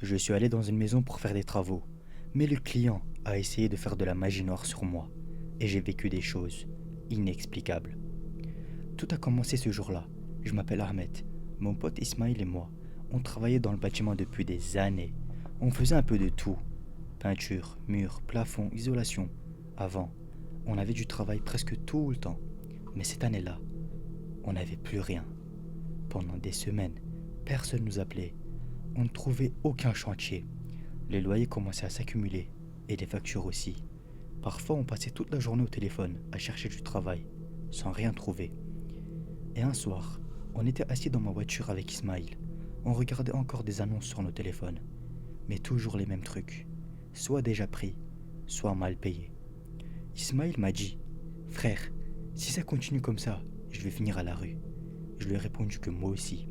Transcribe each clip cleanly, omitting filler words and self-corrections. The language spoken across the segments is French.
Je suis allé dans une maison pour faire des travaux, mais le client a essayé de faire de la magie noire sur moi, et j'ai vécu des choses inexplicables. Tout a commencé ce jour-là. Je m'appelle Ahmed. Mon pote Ismail et moi, on travaillait dans le bâtiment depuis des années. On faisait un peu de tout. Peinture, murs, plafond, isolation. Avant, on avait du travail presque tout le temps. Mais cette année-là, on n'avait plus rien. Pendant des semaines, personne nous appelait. On ne trouvait aucun chantier. Les loyers commençaient à s'accumuler, et les factures aussi. Parfois, on passait toute la journée au téléphone à chercher du travail, sans rien trouver. Et un soir, on était assis dans ma voiture avec Ismail. On regardait encore des annonces sur nos téléphones. Mais toujours les mêmes trucs. Soit déjà pris, soit mal payés. Ismail m'a dit: Frère, si ça continue comme ça, je vais finir à la rue. Je lui ai répondu que moi aussi.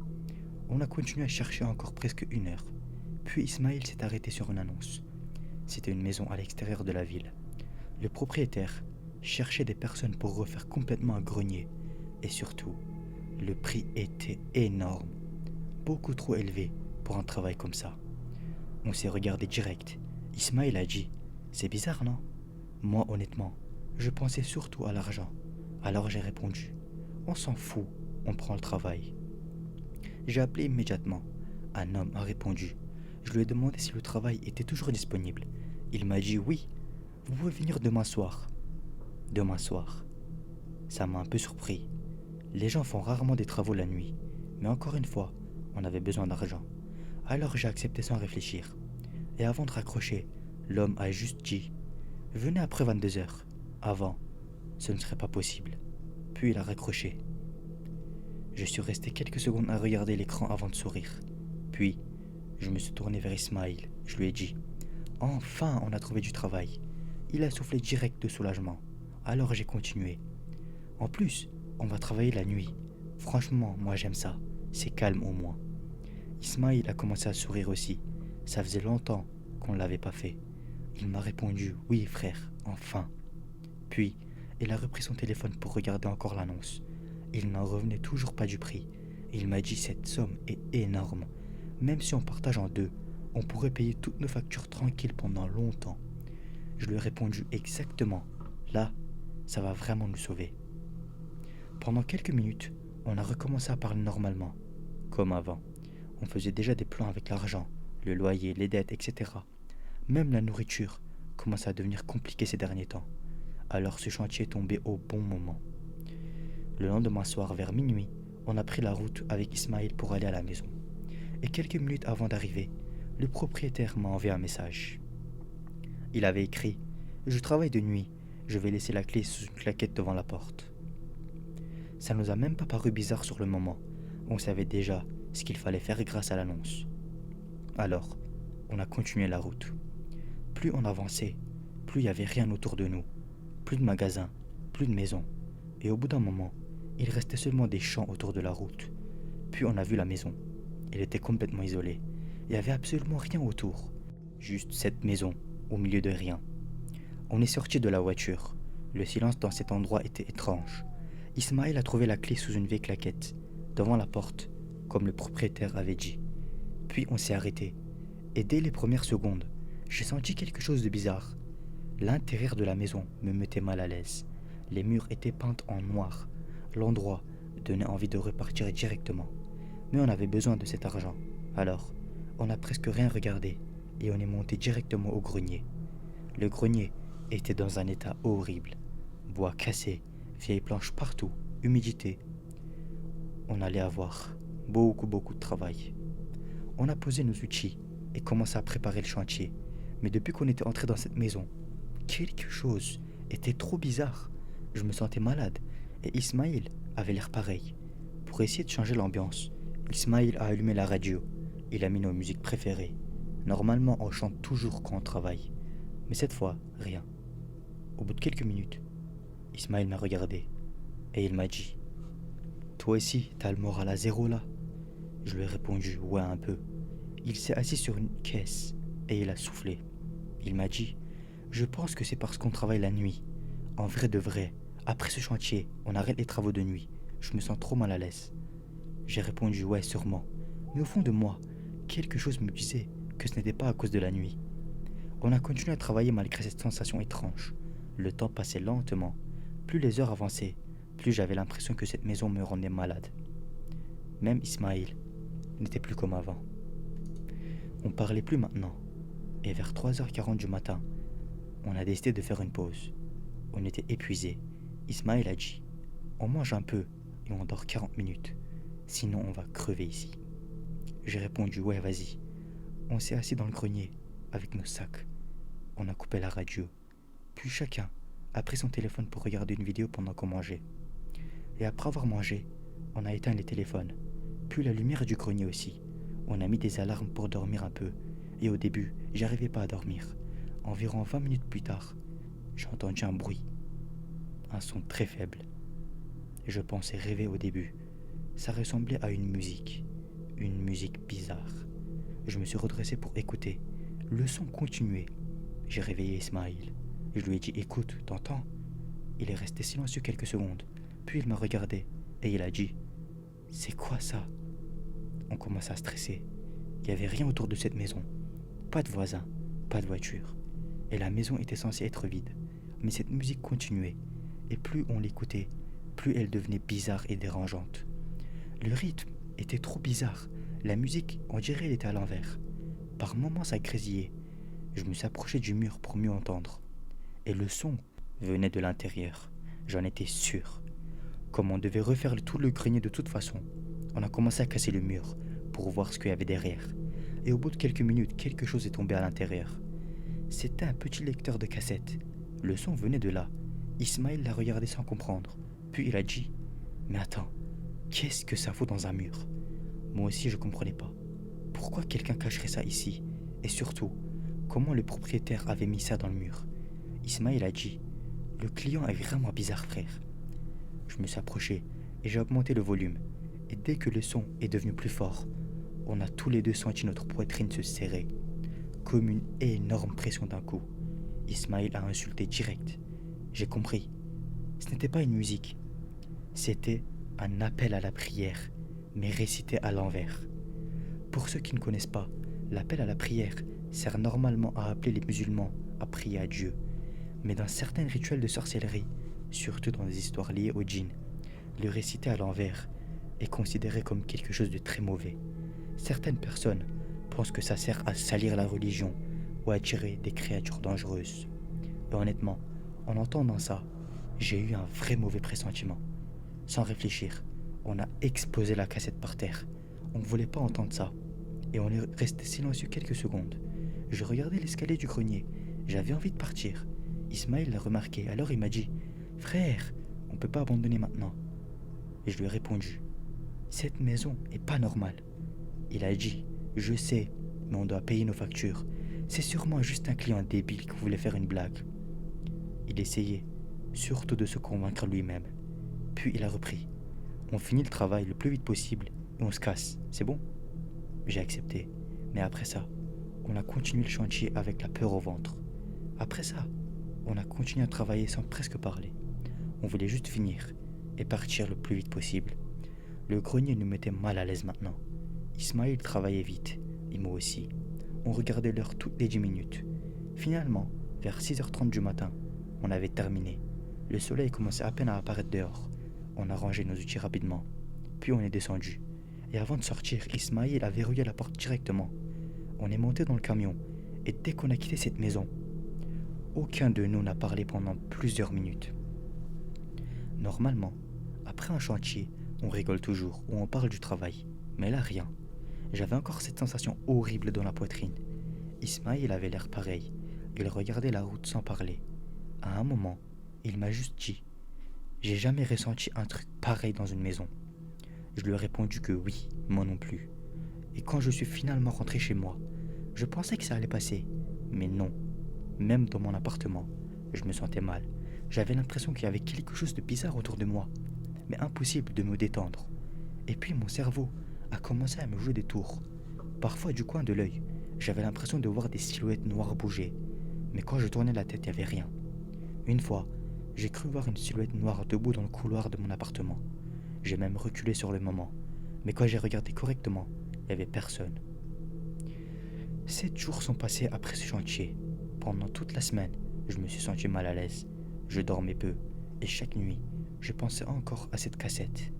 On a continué à chercher encore presque 1 heure. Puis Ismail s'est arrêté sur une annonce. C'était une maison à l'extérieur de la ville. Le propriétaire cherchait des personnes pour refaire complètement un grenier. Et surtout, le prix était énorme. Beaucoup trop élevé pour un travail comme ça. On s'est regardé direct. Ismail a dit: C'est bizarre, non? Moi, honnêtement, je pensais surtout à l'argent. Alors j'ai répondu: On s'en fout, on prend le travail. J'ai appelé immédiatement. Un homme a répondu. Je lui ai demandé si le travail était toujours disponible. Il m'a dit: Oui, vous pouvez venir demain soir. Demain soir. Ça m'a un peu surpris. Les gens font rarement des travaux la nuit. Mais encore une fois, on avait besoin d'argent. Alors j'ai accepté sans réfléchir. Et avant de raccrocher, l'homme a juste dit: Venez après 22 heures. Avant, ce ne serait pas possible. Puis il a raccroché. Je suis resté quelques secondes à regarder l'écran avant de sourire. Puis, je me suis tourné vers Ismail. Je lui ai dit: Enfin, on a trouvé du travail. Il a soufflé direct de soulagement. Alors j'ai continué. En plus, on va travailler la nuit. Franchement, moi j'aime ça. C'est calme au moins. Ismail a commencé à sourire aussi. Ça faisait longtemps qu'on ne l'avait pas fait. Il m'a répondu: Oui, frère, enfin. Puis, il a repris son téléphone pour regarder encore l'annonce. Il n'en revenait toujours pas du prix. Il m'a dit: Cette somme est énorme. Même si on partage en deux, on pourrait payer toutes nos factures tranquilles pendant longtemps. Je lui ai répondu: Exactement. Là, ça va vraiment nous sauver. Pendant quelques minutes, on a recommencé à parler normalement, comme avant. On faisait déjà des plans avec l'argent, le loyer, les dettes, etc. Même la nourriture commençait à devenir compliquée ces derniers temps. Alors ce chantier est tombé au bon moment. Le lendemain soir, vers minuit, on a pris la route avec Ismail pour aller à la maison. Et quelques minutes avant d'arriver, le propriétaire m'a envoyé un message. Il avait écrit: Je travaille de nuit, je vais laisser la clé sous une claquette devant la porte. Ça nous a même pas paru bizarre sur le moment. On savait déjà ce qu'il fallait faire grâce à l'annonce. Alors, on a continué la route. Plus on avançait, plus il n'y avait rien autour de nous. Plus de magasins, plus de maisons. Et au bout d'un moment, il restait seulement des champs autour de la route. Puis on a vu la maison. Elle était complètement isolée. Il n'y avait absolument rien autour. Juste cette maison, au milieu de rien. On est sorti de la voiture. Le silence dans cet endroit était étrange. Ismaël a trouvé la clé sous une vieille claquette, devant la porte, comme le propriétaire avait dit. Puis on s'est arrêté. Et dès les premières secondes, j'ai senti quelque chose de bizarre. L'intérieur de la maison me mettait mal à l'aise. Les murs étaient peints en noir. L'endroit donnait envie de repartir directement. Mais on avait besoin de cet argent. Alors, on n'a presque rien regardé et on est monté directement au grenier. Le grenier était dans un état horrible. Bois cassé, vieilles planches partout, humidité. On allait avoir beaucoup de travail. On a posé nos outils et commencé à préparer le chantier. Mais depuis qu'on était entré dans cette maison, quelque chose était trop bizarre. Je me sentais malade et Ismail avait l'air pareil. Pour essayer de changer l'ambiance, Ismail a allumé la radio. Il a mis nos musiques préférées. Normalement, on chante toujours quand on travaille. Mais cette fois, rien. Au bout de quelques minutes, Ismail m'a regardé et il m'a dit: Toi aussi, t'as le moral à zéro là? Je lui ai répondu: Ouais, un peu. Il s'est assis sur une caisse et il a soufflé. Il m'a dit: Je pense que c'est parce qu'on travaille la nuit. En vrai de vrai, après ce chantier, on arrête les travaux de nuit. Je me sens trop mal à l'aise. J'ai répondu: Ouais, sûrement. Mais au fond de moi, quelque chose me disait que ce n'était pas à cause de la nuit. On a continué à travailler malgré cette sensation étrange. Le temps passait lentement. Plus les heures avançaient, plus j'avais l'impression que cette maison me rendait malade. Même Ismaïl n'était plus comme avant. On parlait plus maintenant. Et vers 3h40 du matin, on a décidé de faire une pause. On était épuisés. Ismaïl a dit: on mange un peu et on dort 40 minutes. Sinon on va crever ici. J'ai répondu: ouais, vas-y. On s'est assis dans le grenier avec nos sacs. On a coupé la radio. Puis chacun a pris son téléphone pour regarder une vidéo pendant qu'on mangeait. Et après avoir mangé, on a éteint les téléphones. Puis la lumière du grenier aussi. On a mis des alarmes pour dormir un peu. Et au début, j'arrivais pas à dormir. Environ 20 minutes plus tard, j'ai entendu un bruit. Un son très faible. Je pensais rêver au début. Ça ressemblait à une musique bizarre. Je me suis redressé pour écouter. Le son continuait. J'ai réveillé Ismaïl. Je lui ai dit: écoute, t'entends? Il est resté silencieux quelques secondes. Puis il m'a regardé et il a dit: c'est quoi ça? On commença à stresser. Il n'y avait rien autour de cette maison. Pas de voisins, pas de voiture. Et la maison était censée être vide. Mais cette musique continuait. Et plus on l'écoutait, plus elle devenait bizarre et dérangeante. Le rythme était trop bizarre. La musique, on dirait elle était à l'envers. Par moments, ça grésillait. Je me suis approché du mur pour mieux entendre. Et le son venait de l'intérieur. J'en étais sûr. Comme on devait refaire tout le grenier de toute façon, on a commencé à casser le mur pour voir ce qu'il y avait derrière. Et au bout de quelques minutes, quelque chose est tombé à l'intérieur. C'était un petit lecteur de cassette. Le son venait de là. Ismaïl l'a regardé sans comprendre. Puis il a dit: mais attends, qu'est-ce que ça vaut dans un mur? Moi aussi je comprenais pas. Pourquoi quelqu'un cacherait ça ici? Et surtout, comment le propriétaire avait mis ça dans le mur? Ismaïl a dit: le client est vraiment bizarre, frère. Je me suis approché et j'ai augmenté le volume. Et dès que le son est devenu plus fort, on a tous les deux senti notre poitrine se serrer, comme une énorme pression d'un coup. Ismaïl a insulté direct. J'ai compris. Ce n'était pas une musique. C'était un appel à la prière, mais récité à l'envers. Pour ceux qui ne connaissent pas, l'appel à la prière sert normalement à appeler les musulmans à prier à Dieu. Mais dans certains rituels de sorcellerie, surtout dans des histoires liées au djinn, le réciter à l'envers est considéré comme quelque chose de très mauvais. Certaines personnes pensent que ça sert à salir la religion ou à attirer des créatures dangereuses. Et honnêtement, en entendant ça, j'ai eu un vrai mauvais pressentiment. Sans réfléchir, on a explosé la cassette par terre. On ne voulait pas entendre ça. Et on est resté silencieux quelques secondes. Je regardais l'escalier du grenier. J'avais envie de partir. Ismaïl l'a remarqué, alors il m'a dit: frère, on peut pas abandonner maintenant. Et je lui ai répondu: cette maison est pas normale. Il a dit: je sais, mais on doit payer nos factures. C'est sûrement juste un client débile qui voulait faire une blague. Il essayait surtout de se convaincre lui-même. Puis il a repris: on finit le travail le plus vite possible et on se casse, c'est bon? J'ai accepté, mais après ça, on a continué le chantier avec la peur au ventre. Après ça, on a continué à travailler sans presque parler. On voulait juste finir et partir le plus vite possible. Le grenier nous mettait mal à l'aise maintenant. Ismaïl travaillait vite, et moi aussi. On regardait l'heure toutes les 10 minutes. Finalement, vers 6h30 du matin, on avait terminé. Le soleil commençait à peine à apparaître dehors. On a rangé nos outils rapidement. Puis on est descendu. Et avant de sortir, Ismaïl a verrouillé la porte directement. On est monté dans le camion. Et dès qu'on a quitté cette maison, aucun de nous n'a parlé pendant plusieurs minutes. Normalement, après un chantier, on rigole toujours ou on parle du travail. Mais là, rien. J'avais encore cette sensation horrible dans la poitrine. Ismaïl avait l'air pareil. Il regardait la route sans parler. À un moment, il m'a juste dit: j'ai jamais ressenti un truc pareil dans une maison. Je lui ai répondu que oui, moi non plus. Et quand je suis finalement rentré chez moi, je pensais que ça allait passer. Mais non. Même dans mon appartement, je me sentais mal. J'avais l'impression qu'il y avait quelque chose de bizarre autour de moi. Mais impossible de me détendre. Et puis mon cerveau a commencé à me jouer des tours. Parfois du coin de l'œil, j'avais l'impression de voir des silhouettes noires bouger. Mais quand je tournais la tête, il n'y avait rien. Une fois, j'ai cru voir une silhouette noire debout dans le couloir de mon appartement. J'ai même reculé sur le moment. Mais quand j'ai regardé correctement, il n'y avait personne. 7 jours sont passés après ce chantier. Pendant toute la semaine, je me suis senti mal à l'aise. Je dormais peu, et chaque nuit, je pensais encore à cette cassette.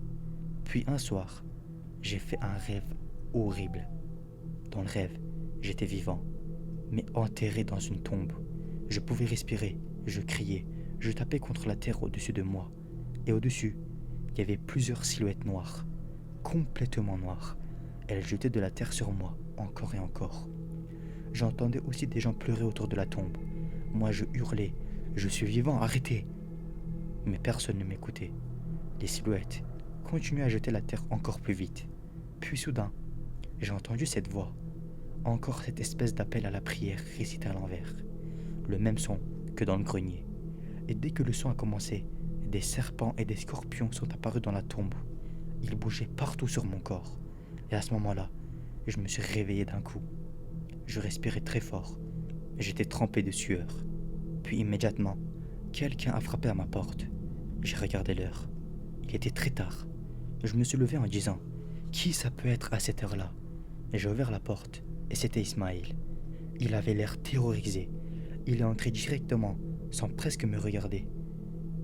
Puis un soir, j'ai fait un rêve horrible. Dans le rêve, j'étais vivant, mais enterré dans une tombe. Je pouvais respirer, je criais, je tapais contre la terre au-dessus de moi. Et au-dessus, il y avait plusieurs silhouettes noires, complètement noires. Elles jetaient de la terre sur moi, encore et encore. J'entendais aussi des gens pleurer autour de la tombe. Moi, je hurlais, je suis vivant, arrêtez. Mais personne ne m'écoutait. Les silhouettes continuaient à jeter la terre encore plus vite. Puis soudain, j'ai entendu cette voix. Encore cette espèce d'appel à la prière récité à l'envers. Le même son que dans le grenier. Et dès que le son a commencé, des serpents et des scorpions sont apparus dans la tombe. Ils bougeaient partout sur mon corps. Et à ce moment-là, je me suis réveillé d'un coup. Je respirais très fort. J'étais trempé de sueur. Puis immédiatement, quelqu'un a frappé à ma porte. J'ai regardé l'heure. Il était très tard. Je me suis levé en disant « Qui ça peut être à cette heure-là » J'ai ouvert la porte et c'était Ismaël. Il avait l'air terrorisé. Il est entré directement, sans presque me regarder.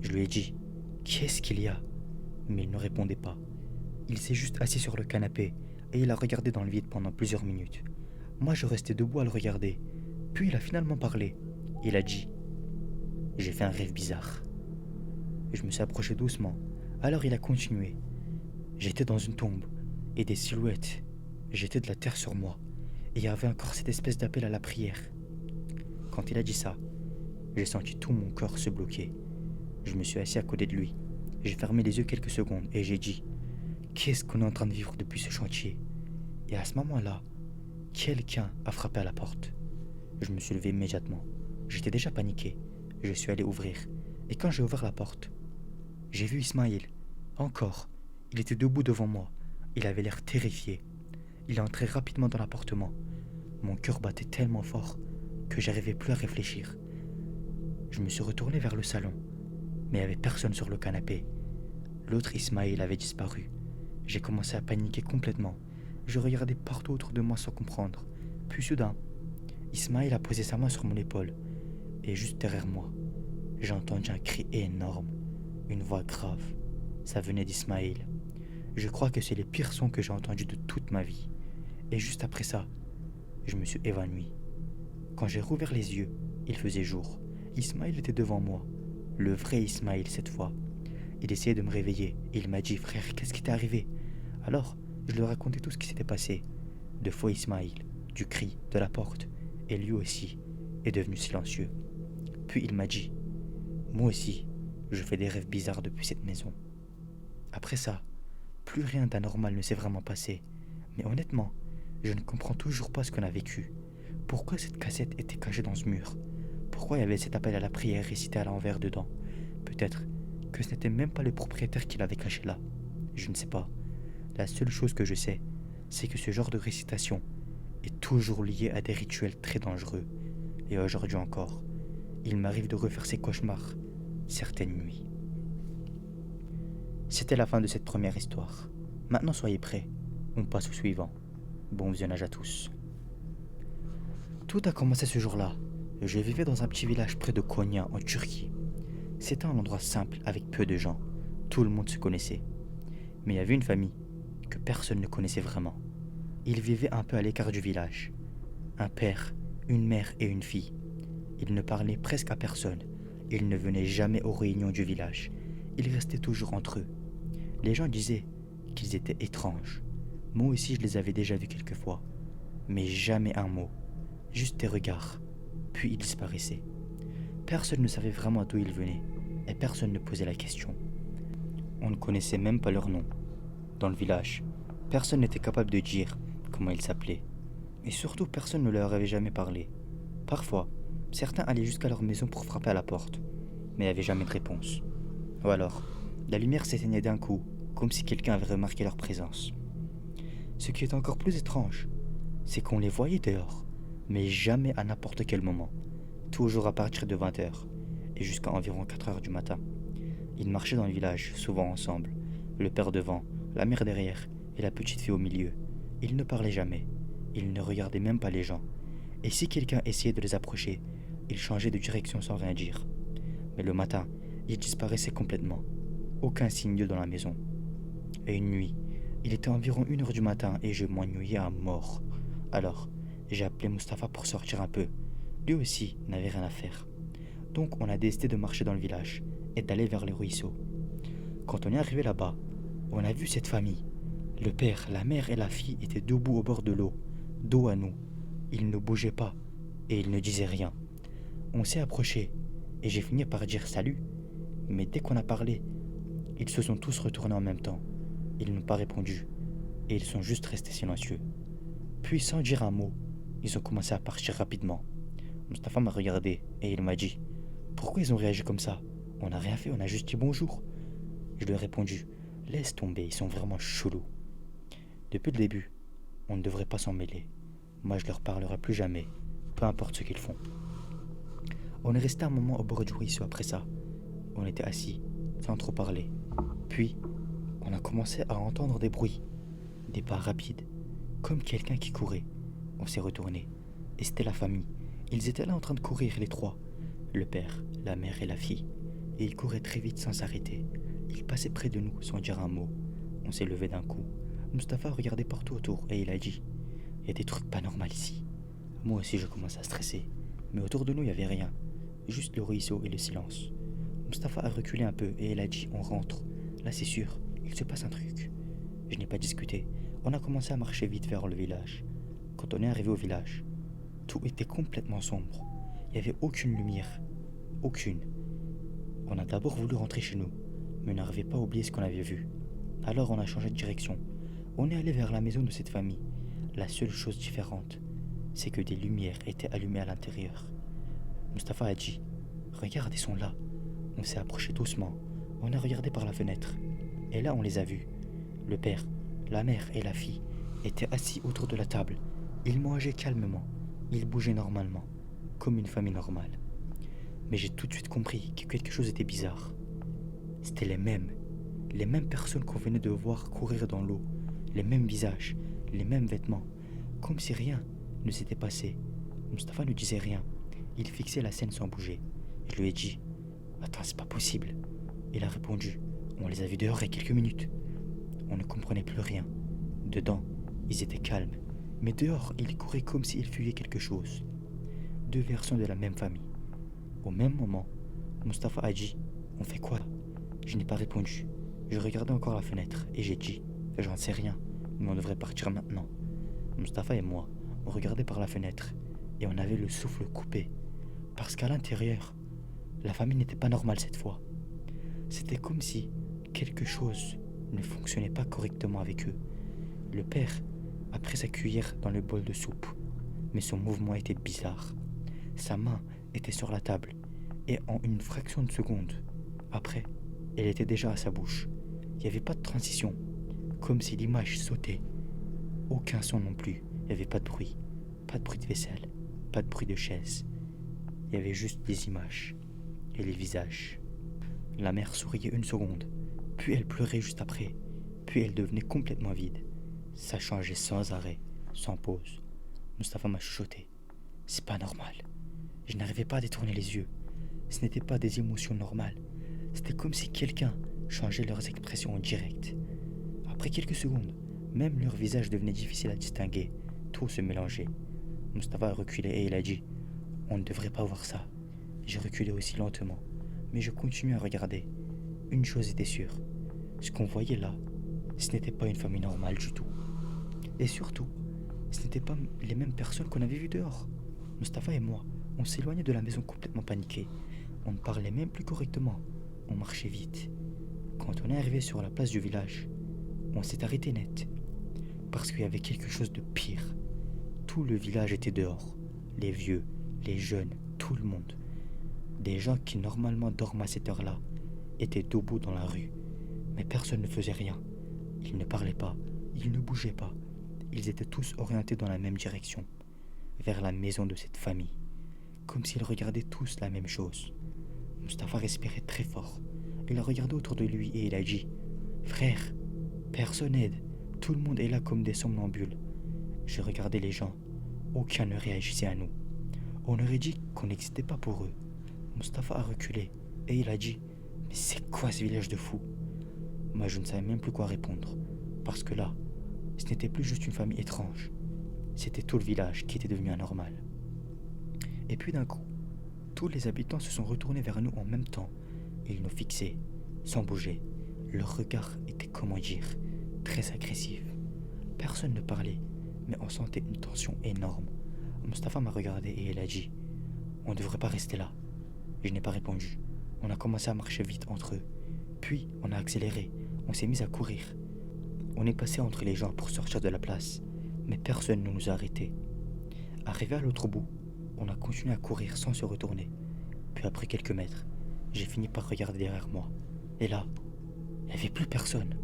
Je lui ai dit « Qu'est-ce qu'il y a ?» Mais il ne répondait pas. Il s'est juste assis sur le canapé et il a regardé dans le vide pendant plusieurs minutes. Moi, je restais debout à le regarder. Puis il a finalement parlé. Il a dit « J'ai fait un rêve bizarre. » Je me suis approché doucement. Alors il a continué. J'étais dans une tombe et des silhouettes jetaient de la terre sur moi. Et il y avait encore cette espèce d'appel à la prière. Quand il a dit ça, j'ai senti tout mon corps se bloquer. Je me suis assis à côté de lui. J'ai fermé les yeux quelques secondes et j'ai dit « Qu'est-ce qu'on est en train de vivre depuis ce chantier ?» Et à ce moment-là, quelqu'un a frappé à la porte. Je me suis levé immédiatement. J'étais déjà paniqué. Je suis allé ouvrir. Et quand j'ai ouvert la porte, j'ai vu Ismaël. Encore. Il était debout devant moi. Il avait l'air terrifié. Il est entré rapidement dans l'appartement. Mon cœur battait tellement fort que j'arrivais plus à réfléchir. Je me suis retourné vers le salon, mais il n'y avait personne sur le canapé. L'autre Ismaël avait disparu. J'ai commencé à paniquer complètement. Je regardais partout autour de moi sans comprendre. Puis soudain, Ismaël a posé sa main sur mon épaule. Et juste derrière moi, j'ai entendu un cri énorme, une voix grave. Ça venait d'Ismaël. Je crois que c'est les pires sons que j'ai entendus de toute ma vie. Et juste après ça, je me suis évanoui. Quand j'ai rouvert les yeux, il faisait jour. Ismaël était devant moi. Le vrai Ismaël cette fois. Il essayait de me réveiller et il m'a dit « Frère, qu'est-ce qui t'est arrivé ?» Alors, je lui racontais tout ce qui s'était passé. De faux Ismaël, du cri, de la porte. Et lui aussi est devenu silencieux. Puis il m'a dit « Moi aussi, je fais des rêves bizarres depuis cette maison. » Après ça, plus rien d'anormal ne s'est vraiment passé. Mais honnêtement, je ne comprends toujours pas ce qu'on a vécu. Pourquoi cette cassette était cachée dans ce mur? Pourquoi il y avait cet appel à la prière récité à l'envers dedans? Peut-être que ce n'était même pas le propriétaire qui l'avait caché là. Je ne sais pas. La seule chose que je sais, c'est que ce genre de récitation est toujours lié à des rituels très dangereux. Et aujourd'hui encore, il m'arrive de refaire ces cauchemars certaines nuits. C'était la fin de cette première histoire. Maintenant soyez prêts, on passe au suivant. Bon visionnage à tous. Tout a commencé ce jour-là. Je vivais dans un petit village près de Konya, en Turquie. C'était un endroit simple avec peu de gens. Tout le monde se connaissait. Mais il y avait une famille que personne ne connaissait vraiment. Ils vivaient un peu à l'écart du village. Un père, une mère et une fille. Ils ne parlaient presque à personne. Ils ne venaient jamais aux réunions du village. Ils restaient toujours entre eux. Les gens disaient qu'ils étaient étranges. Moi aussi je les avais déjà vus quelques fois. Mais jamais un mot. Juste des regards. Puis ils disparaissaient. Personne ne savait vraiment d'où ils venaient. Et personne ne posait la question. On ne connaissait même pas leur nom. Dans le village, personne n'était capable de dire comment ils s'appelaient. Et surtout, personne ne leur avait jamais parlé. Parfois, certains allaient jusqu'à leur maison pour frapper à la porte, mais il n'y avait jamais de réponse. Ou alors, la lumière s'éteignait d'un coup, comme si quelqu'un avait remarqué leur présence. Ce qui est encore plus étrange, c'est qu'on les voyait dehors, mais jamais à n'importe quel moment, toujours à partir de 20h, et jusqu'à environ 4h du matin. Ils marchaient dans le village, souvent ensemble, le père devant, la mère derrière, et la petite fille au milieu. Ils ne parlaient jamais, ils ne regardaient même pas les gens. Et si quelqu'un essayait de les approcher, ils changeaient de direction sans rien dire. Mais le matin, ils disparaissaient complètement. Aucun signe d'eux dans la maison. Et une nuit, il était environ 1 heure du matin et je m'ennuyais à mort. Alors, j'ai appelé Mustapha pour sortir un peu. Lui aussi n'avait rien à faire. Donc on a décidé de marcher dans le village et d'aller vers les ruisseaux. Quand on est arrivé là-bas, on a vu cette famille. Le père, la mère et la fille étaient debout au bord de l'eau, dos à nous. Ils ne bougeaient pas et ils ne disaient rien. On s'est approché et j'ai fini par dire salut. Mais dès qu'on a parlé, ils se sont tous retournés en même temps. Ils n'ont pas répondu et ils sont juste restés silencieux. Puis sans dire un mot, ils ont commencé à partir rapidement. Mustapha m'a regardé et il m'a dit « Pourquoi ils ont réagi comme ça? On n'a rien fait, on a juste dit bonjour. » Je lui ai répondu « Laisse tomber, ils sont vraiment chelous. » Depuis le début, on ne devrait pas s'en mêler. Moi, je leur parlerai plus jamais, peu importe ce qu'ils font. On est resté un moment au bord du ruisseau après ça. On était assis, sans trop parler. Puis, on a commencé à entendre des bruits, des pas rapides, comme quelqu'un qui courait. On s'est retourné, et c'était la famille. Ils étaient là en train de courir, les trois. Le père, la mère et la fille. Et ils couraient très vite sans s'arrêter. Ils passaient près de nous sans dire un mot. On s'est levé d'un coup. Mustapha regardait partout autour et il a dit « Il y a des trucs pas normaux ici. » Moi aussi je commence à stresser. Mais autour de nous il n'y avait rien. Juste le ruisseau et le silence. Mustapha a reculé un peu et il a dit « On rentre. Là c'est sûr, il se passe un truc. » Je n'ai pas discuté. On a commencé à marcher vite vers le village. Quand on est arrivé au village, tout était complètement sombre. Il n'y avait aucune lumière. Aucune. On a d'abord voulu rentrer chez nous, mais on n'arrivait pas à oublier ce qu'on avait vu. Alors on a changé de direction. On est allé vers la maison de cette famille. La seule chose différente, c'est que des lumières étaient allumées à l'intérieur. Mustapha a dit « Regarde, ils sont là. » On s'est approché doucement. On a regardé par la fenêtre. Et là, on les a vus. Le père, la mère et la fille étaient assis autour de la table. Ils mangeaient calmement. Ils bougeaient normalement, comme une famille normale. Mais j'ai tout de suite compris que quelque chose était bizarre. C'était les mêmes personnes qu'on venait de voir courir dans l'eau, les mêmes visages, les mêmes vêtements, comme si rien ne s'était passé. Mustapha ne disait rien, il fixait la scène sans bouger. Je lui ai dit « Attends, c'est pas possible. » Il a répondu « On les a vus dehors il y a quelques minutes. » On ne comprenait plus rien. Dedans, ils étaient calmes, mais dehors, ils couraient comme s'ils fuyaient quelque chose. Deux versions de la même famille. Au même moment, Mustapha a dit « On fait quoi ?» Je n'ai pas répondu. Je regardais encore la fenêtre et j'ai dit « J'en sais rien, mais on devrait partir maintenant. » Mustapha et moi, on regardait par la fenêtre et on avait le souffle coupé. Parce qu'à l'intérieur, la famille n'était pas normale cette fois. C'était comme si quelque chose ne fonctionnait pas correctement avec eux. Le père a pris sa cuillère dans le bol de soupe, mais son mouvement était bizarre. Sa main était sur la table et en une fraction de seconde, après, elle était déjà à sa bouche. Il n'y avait pas de transition, comme si l'image sautait. Aucun son non plus, il n'y avait pas de bruit de vaisselle, pas de bruit de chaise. Il y avait juste des images et les visages. La mère souriait une seconde, puis elle pleurait juste après, puis elle devenait complètement vide. Ça changeait sans arrêt, sans pause. Mustapha m'a chuchoté. C'est pas normal. Je n'arrivais pas à détourner les yeux. Ce n'étaient pas des émotions normales. C'était comme si quelqu'un changeait leurs expressions en direct. Après quelques secondes, même leur visage devenait difficile à distinguer. Tout se mélangeait. Mustapha a reculé et il a dit « On ne devrait pas voir ça. » J'ai reculé aussi lentement, mais je continuais à regarder. Une chose était sûre. Ce qu'on voyait là, ce n'était pas une famille normale du tout. Et surtout, ce n'étaient pas les mêmes personnes qu'on avait vues dehors. Mustapha et moi, on s'éloignait de la maison complètement paniqués. On ne parlait même plus correctement. On marchait vite. Quand on est arrivé sur la place du village, on s'est arrêté net. Parce qu'il y avait quelque chose de pire. Tout le village était dehors. Les vieux, les jeunes, tout le monde. Des gens qui normalement dorment à cette heure-là étaient debout dans la rue. Mais personne ne faisait rien. Ils ne parlaient pas, ils ne bougeaient pas. Ils étaient tous orientés dans la même direction, vers la maison de cette famille, comme s'ils regardaient tous la même chose. Mustapha respirait très fort. Il a regardé autour de lui et il a dit « Frère, personne n'aide. Tout le monde est là comme des somnambules. » J'ai regardé les gens. Aucun ne réagissait à nous. On aurait dit qu'on n'existait pas pour eux. Mustapha a reculé et il a dit: Mais c'est quoi ce village de fous? Moi, je ne savais même plus quoi répondre. Parce que là, ce n'était plus juste une famille étrange. C'était tout le village qui était devenu anormal. Et puis d'un coup, tous les habitants se sont retournés vers nous en même temps. Ils nous fixaient, sans bouger. Leur regard était, comment dire, très agressif. Personne ne parlait, mais on sentait une tension énorme. Mustapha m'a regardé et il a dit: On ne devrait pas rester là. Je n'ai pas répondu. On a commencé à marcher vite entre eux. Puis on a accéléré, on s'est mis à courir. On est passé entre les gens pour sortir de la place, mais personne ne nous a arrêtés. Arrivé à l'autre bout, on a continué à courir sans se retourner. Puis après quelques mètres, j'ai fini par regarder derrière moi. Et là, il n'y avait plus personne.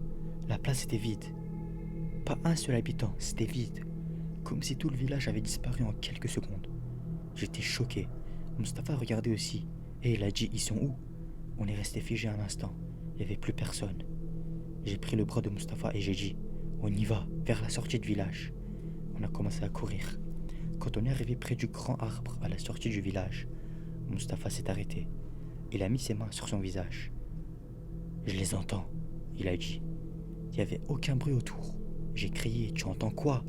La place était vide. Pas un seul habitant, c'était vide. Comme si tout le village avait disparu en quelques secondes. J'étais choqué. Mustapha regardait aussi. Et il a dit: Ils sont où? On est resté figé un instant. Il n'y avait plus personne. J'ai pris le bras de Mustapha et j'ai dit: On y va, vers la sortie du village. On a commencé à courir. Quand on est arrivé près du grand arbre à la sortie du village, Mustapha s'est arrêté. Il a mis ses mains sur son visage. Je les entends, il a dit. Il n'y avait aucun bruit autour. J'ai crié: Tu entends quoi?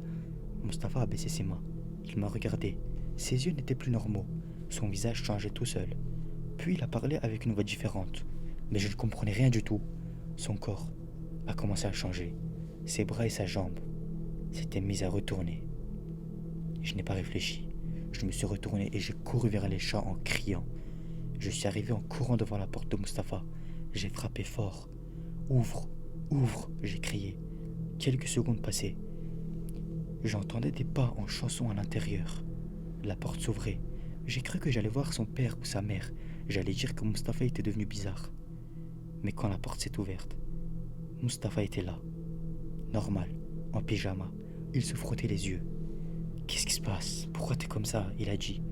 Mustapha a baissé ses mains. Il m'a regardé. Ses yeux n'étaient plus normaux. Son visage changeait tout seul. Puis il a parlé avec une voix différente. Mais je ne comprenais rien du tout. Son corps a commencé à changer. Ses bras et sa jambe s'étaient mis à retourner. Je n'ai pas réfléchi. Je me suis retourné et j'ai couru vers les champs en criant. Je suis arrivé en courant devant la porte de Mustapha. J'ai frappé fort. Ouvre, ouvre, j'ai crié. Quelques secondes passées. J'entendais des pas en chanson à l'intérieur. La porte s'ouvrait. J'ai cru que j'allais voir son père ou sa mère. J'allais dire que Mustapha était devenu bizarre. Mais quand la porte s'est ouverte, Mustapha était là. Normal, en pyjama. Il se frottait les yeux. Qu'est-ce qui se passe? Pourquoi t'es comme ça? Il a dit.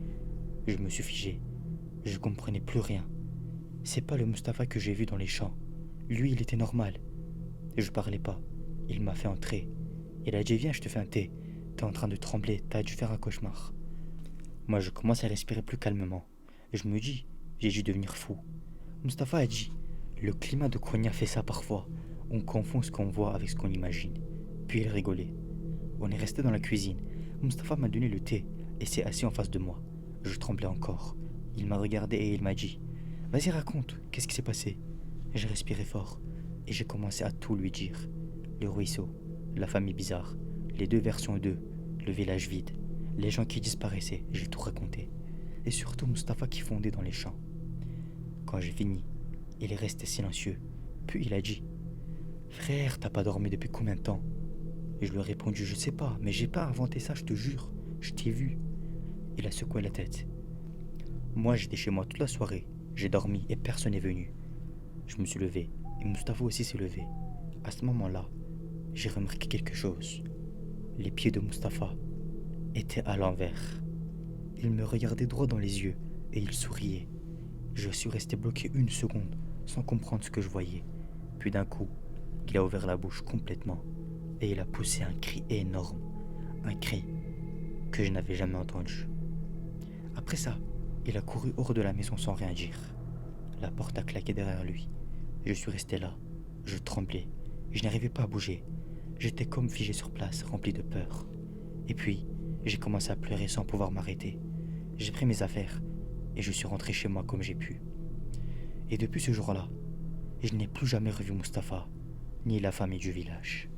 Je me suis figé. Je comprenais plus rien. C'est pas le Mustapha que j'ai vu dans les champs. Lui, il était normal. Je parlais pas. Il m'a fait entrer. Il a dit: Viens, je te fais un thé. T'es en train de trembler, t'as dû faire un cauchemar. Moi, je commence à respirer plus calmement. Je me dis: J'ai dû devenir fou. Mustapha a dit: Le climat de Konya fait ça parfois. On confond ce qu'on voit avec ce qu'on imagine. Puis il rigolait. On est resté dans la cuisine. Mustapha m'a donné le thé et s'est assis en face de moi. Je tremblais encore. Il m'a regardé et il m'a dit: Vas-y, raconte, qu'est-ce qui s'est passé? J'ai respiré fort et j'ai commencé à tout lui dire. Le ruisseau, la famille bizarre, les deux versions d'eux, le village vide, les gens qui disparaissaient, j'ai tout raconté. Et surtout Mustapha qui fondait dans les champs. Quand j'ai fini, il est resté silencieux. Puis il a dit: Frère, t'as pas dormi depuis combien de temps? Et je lui ai répondu: Je sais pas, mais j'ai pas inventé ça, je te jure. Je t'ai vu. Il a secoué la tête. Moi, j'étais chez moi toute la soirée. J'ai dormi et personne n'est venu. Je me suis levé et Mustapha aussi s'est levé. À ce moment-là, j'ai remarqué quelque chose. Les pieds de Mustapha étaient à l'envers. Il me regardait droit dans les yeux et il souriait. Je suis resté bloqué une seconde sans comprendre ce que je voyais. Puis d'un coup, il a ouvert la bouche complètement et il a poussé un cri énorme. Un cri que je n'avais jamais entendu. Après ça, il a couru hors de la maison sans rien dire. La porte a claqué derrière lui. Je suis resté là. Je tremblais. Je n'arrivais pas à bouger. J'étais comme figé sur place, rempli de peur. Et puis, j'ai commencé à pleurer sans pouvoir m'arrêter. J'ai pris mes affaires et je suis rentré chez moi comme j'ai pu. Et depuis ce jour-là, je n'ai plus jamais revu Mustapha, ni la famille du village.